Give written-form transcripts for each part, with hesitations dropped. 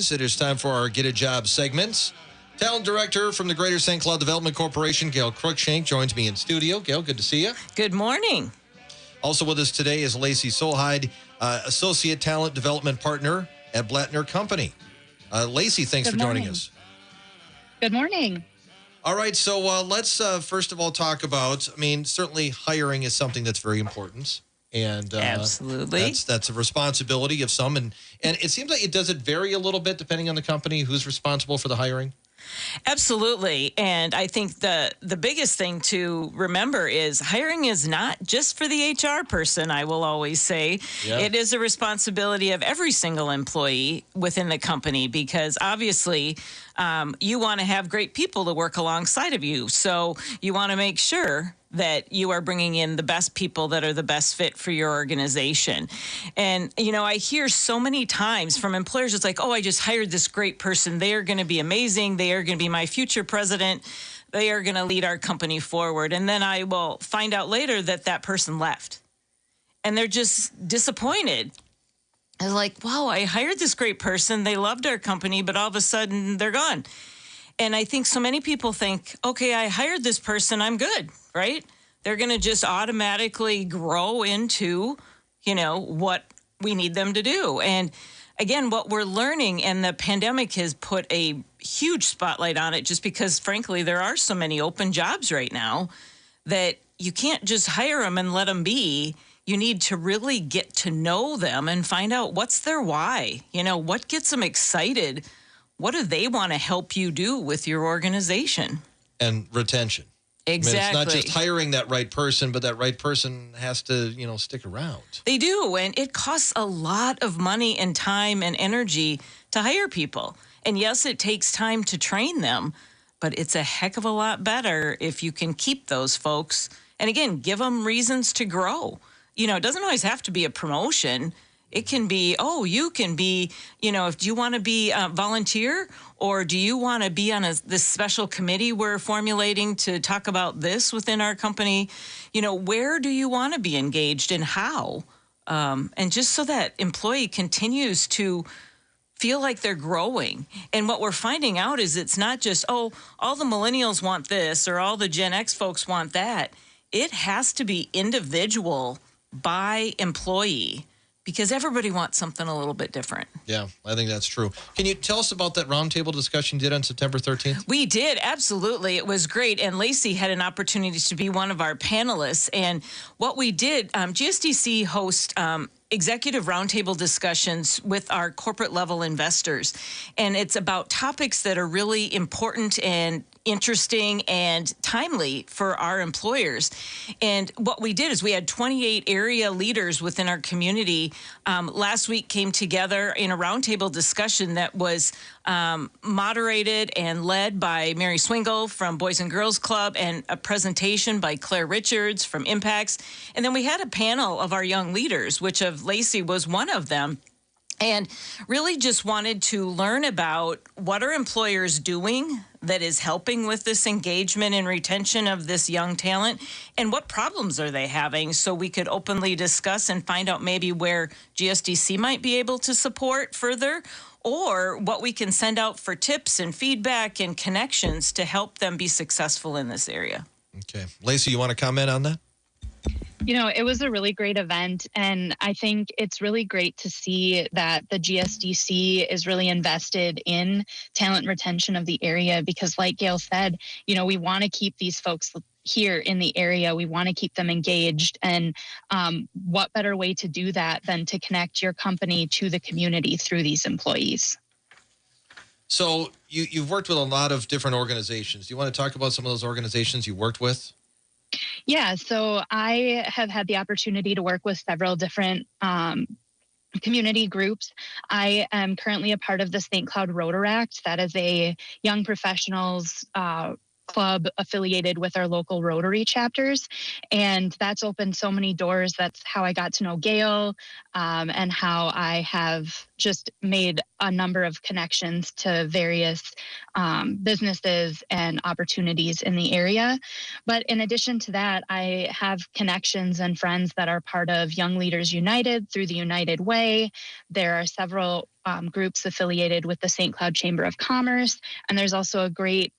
It is time for our Get a Job segment. Talent Director from the Greater St. Cloud Development Corporation, Gail Cruikshank, joins me in studio. Gail, good to see you. Good morning. Also with us today is Lacey Solheid, Associate Talent Development Partner at Blattner Company. Lacey, thanks for joining us. Good morning. All right, so let's first of all talk about, certainly hiring is something that's very important. And absolutely, that's a responsibility of some, and it seems like it does vary a little bit depending on the company who's responsible for the hiring. Absolutely, and I think the biggest thing to remember is hiring is not just for the HR person. I will always say It is a responsibility of every single employee within the company, because obviously you want to have great people to work alongside of you, so you want to make sure that you are bringing in the best people that are the best fit for your organization. And, I hear so many times from employers, it's like, oh, I just hired this great person. They are going to be amazing. They are going to be my future president. They are going to lead our company forward. And then I will find out later that that person left. And they're just disappointed. And like, wow, I hired this great person. They loved our company, but all of a sudden they're gone. And I think so many people think, okay, I hired this person, I'm good, right? They're going to just automatically grow into, what we need them to do. And again, what we're learning, and the pandemic has put a huge spotlight on it, just because, frankly, there are so many open jobs right now that you can't just hire them and let them be. You need to really get to know them and find out what's their why, what gets them excited. What do they want to help you do with your organization? And retention. Exactly. It's not just hiring that right person, but that right person has to, stick around. They do. And it costs a lot of money and time and energy to hire people. And yes, it takes time to train them, but it's a heck of a lot better if you can keep those folks. And again, give them reasons to grow. It doesn't always have to be a promotion. It can be, you can be, if you want to be a volunteer, or do you want to be on this special committee we're formulating to talk about this within our company? Where do you want to be engaged and how? And just so that employee continues to feel like they're growing. And what we're finding out is it's not just, all the millennials want this or all the Gen X folks want that. It has to be individual by employee, because everybody wants something a little bit different. Yeah, I think that's true. Can you tell us about that roundtable discussion you did on September 13th? We did, absolutely. It was great. And Lacey had an opportunity to be one of our panelists. And what we did, GSDC hosts executive roundtable discussions with our corporate level investors. And it's about topics that are really important and interesting and timely for our employers. And what we did is we had 28 area leaders within our community last week came together in a roundtable discussion that was moderated and led by Mary Swingle from Boys and Girls Club, and a presentation by Claire Richards from Impacts. And then we had a panel of our young leaders, which of Lacey was one of them. And really just wanted to learn about what are employers doing that is helping with this engagement and retention of this young talent, and what problems are they having, so we could openly discuss and find out maybe where GSDC might be able to support further, or what we can send out for tips and feedback and connections to help them be successful in this area. Okay. Lacey, you want to comment on that? It was a really great event, and I think it's really great to see that the GSDC is really invested in talent retention of the area, because like Gail said, we want to keep these folks here in the area. We want to keep them engaged, and what better way to do that than to connect your company to the community through these employees? So you've worked with a lot of different organizations. Do you want to talk about some of those organizations you worked with? Yeah, so I have had the opportunity to work with several different community groups. I am currently a part of the St. Cloud Rotaract. That is a young professionals club affiliated with our local Rotary chapters. And that's opened so many doors. That's how I got to know Gail, and how I have just made a number of connections to various businesses and opportunities in the area. But in addition to that, I have connections and friends that are part of Young Leaders United through the United Way. There are several groups affiliated with the St. Cloud Chamber of Commerce. And there's also a great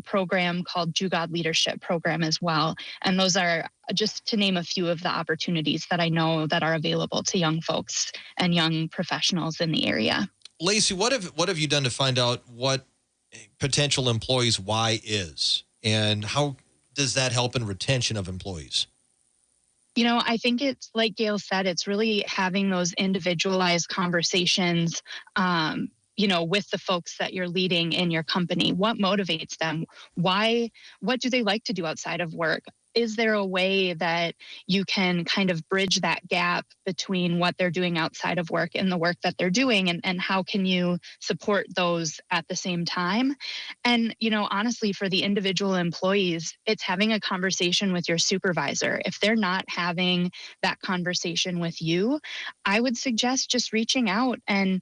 program called Jugod Leadership Program as well. And those are just to name a few of the opportunities that I know that are available to young folks and young professionals in the area. Lacey, what have you done to find out what potential employees' why is, and how does that help in retention of employees? I think it's like Gail said, it's really having those individualized conversations, with the folks that you're leading in your company. What motivates them? What do they like to do outside of work? Is there a way that you can kind of bridge that gap between what they're doing outside of work and the work that they're doing? And how can you support those at the same time? And, honestly, for the individual employees, it's having a conversation with your supervisor. If they're not having that conversation with you, I would suggest just reaching out to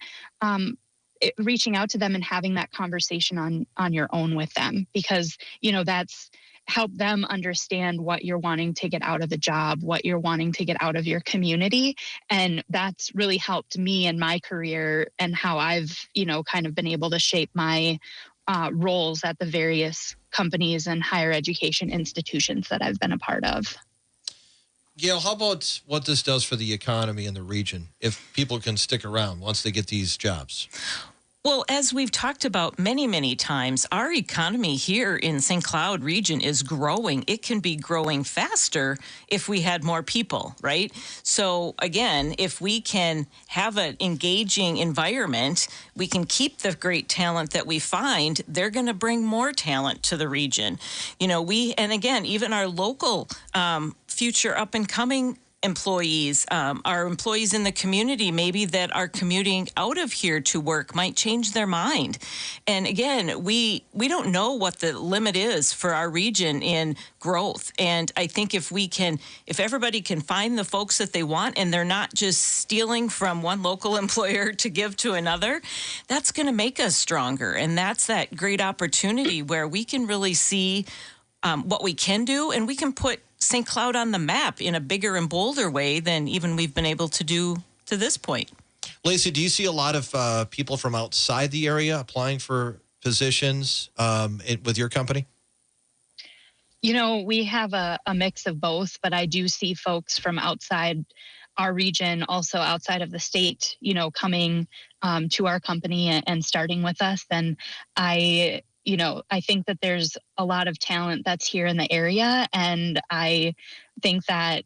them and having that conversation on your own with them, because, that's help them understand what you're wanting to get out of the job, what you're wanting to get out of your community. And that's really helped me in my career and how I've, kind of been able to shape my roles at the various companies and higher education institutions that I've been a part of. Gail, how about what this does for the economy in the region if people can stick around once they get these jobs? Well, as we've talked about many, many times, our economy here in St. Cloud region is growing. It can be growing faster if we had more people, right? So again, if we can have an engaging environment, we can keep the great talent that we find. They're going to bring more talent to the region. And again, even our local future up and coming employees, our employees in the community maybe that are commuting out of here to work might change their mind. And again, we don't know what the limit is for our region in growth. And I think if everybody can find the folks that they want and they're not just stealing from one local employer to give to another, that's going to make us stronger. And that's that great opportunity where we can really see what we can do, and we can put St. Cloud on the map in a bigger and bolder way than even we've been able to do to this point. Lacey, do you see a lot of people from outside the area applying for positions with your company? We have a mix of both, but I do see folks from outside our region, also outside of the state, coming to our company and starting with us. And I think that there's a lot of talent that's here in the area. And I think that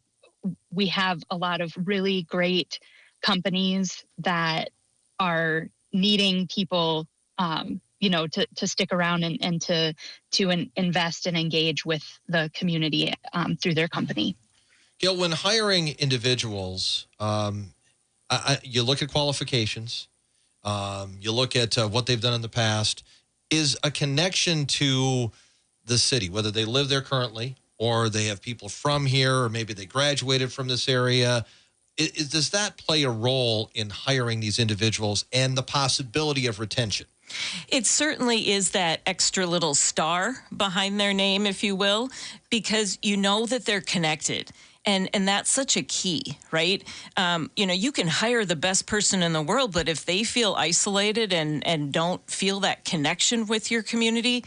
we have a lot of really great companies that are needing people, to stick around and to invest and engage with the community through their company. Gail, when hiring individuals, you look at qualifications, you look at what they've done in the past. Is a connection to the city, whether they live there currently or they have people from here or maybe they graduated from this area, does that play a role in hiring these individuals and the possibility of retention? It certainly is that extra little star behind their name, if you will, because you know that they're connected. And that's such a key, right? You can hire the best person in the world, but if they feel isolated and don't feel that connection with your community,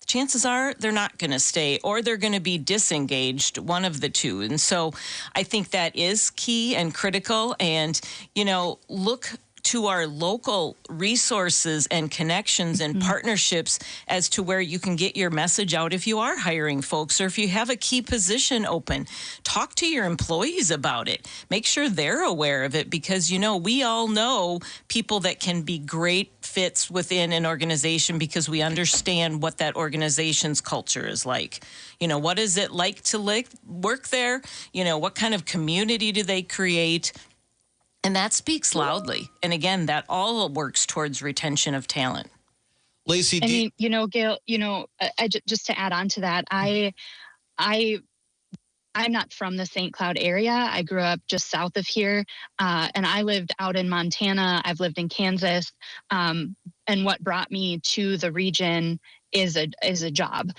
chances are they're not going to stay, or they're going to be disengaged, one of the two. And so I think that is key and critical. And, look to our local resources and connections and partnerships as to where you can get your message out if you are hiring folks, or if you have a key position open. Talk to your employees about it. Make sure they're aware of it, because, we all know people that can be great fits within an organization because we understand what that organization's culture is like. What is it like to work there? What kind of community do they create? And that speaks loudly. And again, that all works towards retention of talent. Lacey, Gail, just to add on to that, I'm not from the St. Cloud area. I grew up just south of here, and I lived out in Montana. I've lived in Kansas, and what brought me to the region is a job.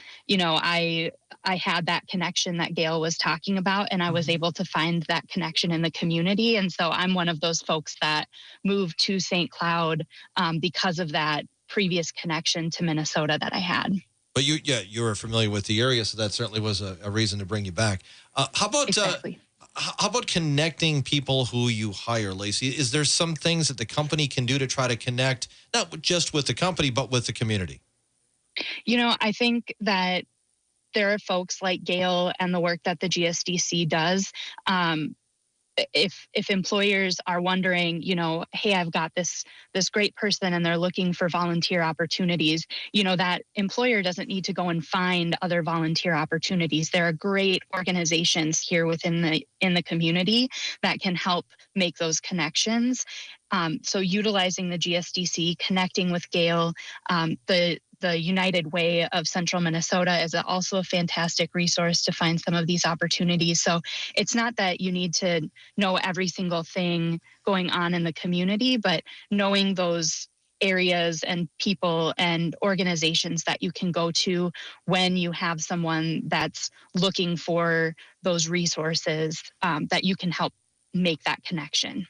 I had that connection that Gail was talking about, and I was able to find that connection in the community. And so I'm one of those folks that moved to St. Cloud because of that previous connection to Minnesota that I had. But you were familiar with the area, so that certainly was a reason to bring you back. How about Exactly. How about connecting people who you hire, Lacey? Is there some things that the company can do to try to connect, not just with the company, but with the community? I think that there are folks like Gail and the work that the GSDC does. If employers are wondering, hey, I've got this great person and they're looking for volunteer opportunities, that employer doesn't need to go and find other volunteer opportunities. There are great organizations here in the community that can help make those connections. So utilizing the GSDC, connecting with Gail, the United Way of Central Minnesota is also a fantastic resource to find some of these opportunities. So it's not that you need to know every single thing going on in the community, but knowing those areas and people and organizations that you can go to when you have someone that's looking for those resources, that you can help make that connection.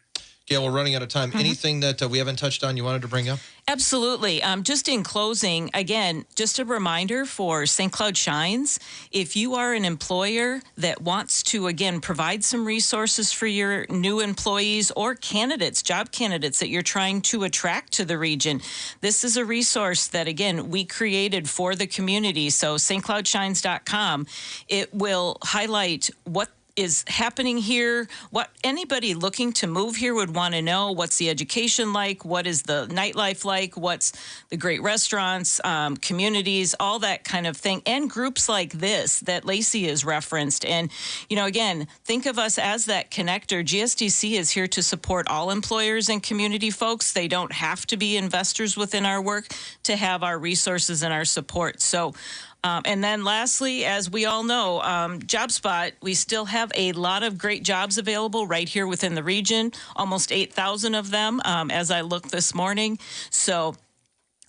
Gail, we're running out of time. Anything that we haven't touched on you wanted to bring up? Absolutely. Just in closing, again, just a reminder for St. Cloud Shines, if you are an employer that wants to, again, provide some resources for your new employees or candidates, job candidates that you're trying to attract to the region, this is a resource that, again, we created for the community. So stcloudshines.com, it will highlight what is happening here, what anybody looking to move here would want to know. What's the education like? What is the nightlife like? What's the great restaurants, communities, all that kind of thing, and groups like this that Lacey has referenced. And, again, think of us as that connector. GSDC is here to support all employers and community folks. They don't have to be investors within our work to have our resources and our support. So, and then lastly, as we all know, JobSpot, we still have a lot of great jobs available right here within the region, almost 8,000 of them as I looked this morning. So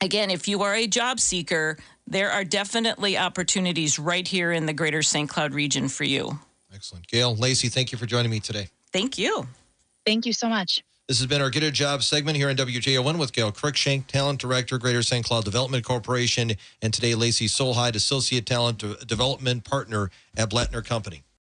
again, if you are a job seeker, there are definitely opportunities right here in the greater St. Cloud region for you. Excellent. Gail, Lacey, thank you for joining me today. Thank you. Thank you so much. This has been our Get a Job segment here on WJO1 with Gail Cruikshank, Talent Director, Greater St. Cloud Development Corporation, and today Lacey Solheid, Associate Talent Development Partner at Blattner Company.